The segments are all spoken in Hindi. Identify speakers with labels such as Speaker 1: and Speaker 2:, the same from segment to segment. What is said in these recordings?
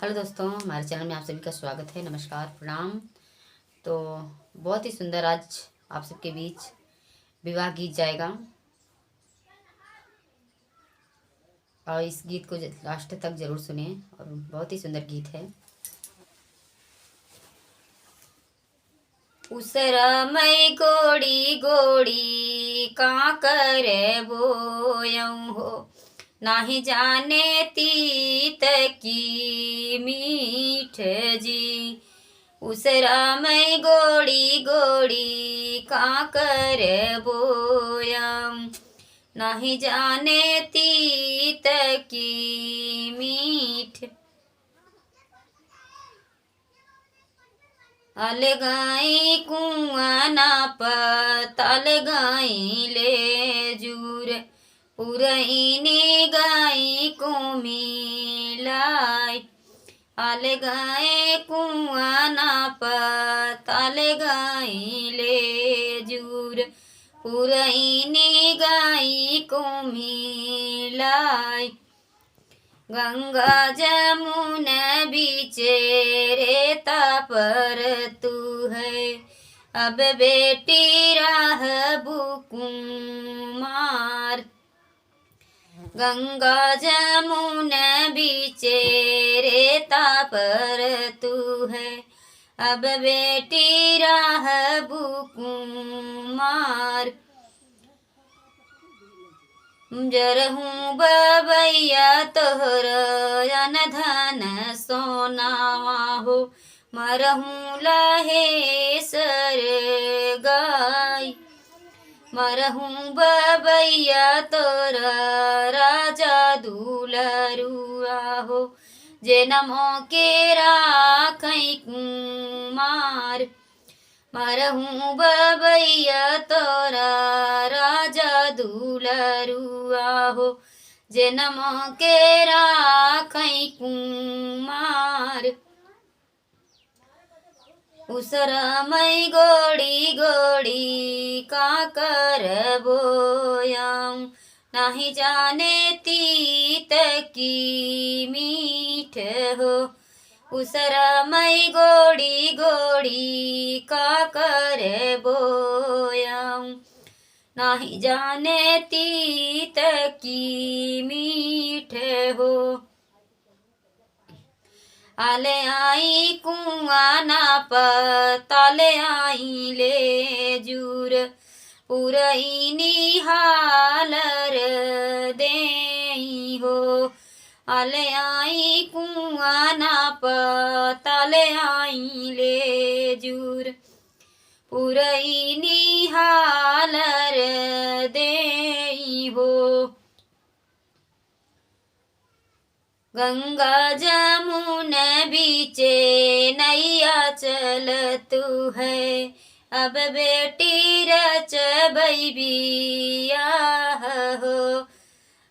Speaker 1: हेलो दोस्तों, हमारे चैनल में आप सभी का स्वागत है। नमस्कार, प्रणाम। तो बहुत ही सुंदर आज आप सबके बीच विवाह गीत जाएगा और इस गीत को लास्ट तक जरूर सुने और बहुत ही सुंदर गीत है। उसरा मई गोड़ी गोड़ी का करे बोयऊ हो, नाही जाने तीत की मीठ जी। उसरा मई गोड़ी गोड़ी का करे बोयम, नाही जाने तीत की मीठ। अलगाई कुआं ना पतल गाई ले जूर, पुरैनी गाई को मिलाई। अलगाए कुआं ना पतल गाई ले जूर, पुरैनी गाई को मिलाई। गंगा जमुना बीचे रेता पर तू है, अब बेटी राह बुकुमार। गंगा जमुना बीचे रेता पर तू है, अब बेटी राह बुकुमार। जरहूँ बबैया तोहर अन धन सोनावा हो, मरहूँ लहे सर गाय। मरहूँ बबैया तोरा राजा दुलरुआ हो, जे नमो के राखै कुमार। मरहूँ बबैया तोरा राजा दुलरुआ हो, जे नमो के राखै कुमार। उसरा मई गोड़ी गोड़ी का कर बोयम, नाही जाने तीत की मीठ हो। उसरा मई गोड़ी गोड़ी का कर बोयम, नाही जाने तीत की मीठ हो। आले आई कुआं ना पताले आई ले जूर, पुरैनी हालर देई हो। आले आई कुआं ना पताले आई ले जूर, पुरैनी हालर देई हो। गंगा जमुना बीचे नैया चल तू है, अब बेटी रचबै बियाह हो।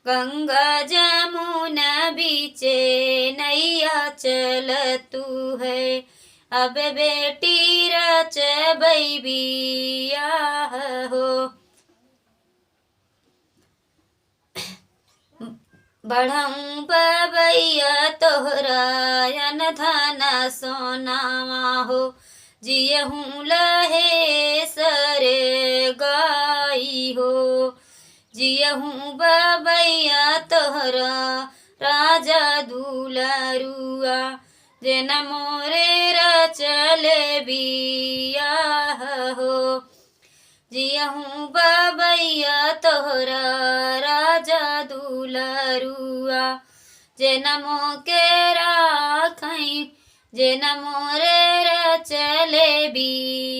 Speaker 1: गंगा जमुना बीचे नैया चल तू है, अब बेटी रचबै बियाह हो। बढ़ऊँ बबैया तोहरा अन धन सोनावा हो, जियहूँ लहे सर गाई हो। जियहूँ बबैया तोहरा राजा दुलरुआ, जे न मोरे रचले बियाह हो। जियहूँ बबैया तोहरा राजा दुलरुआ, जे नमो के राखै, जे न मोरे रचले बियाह।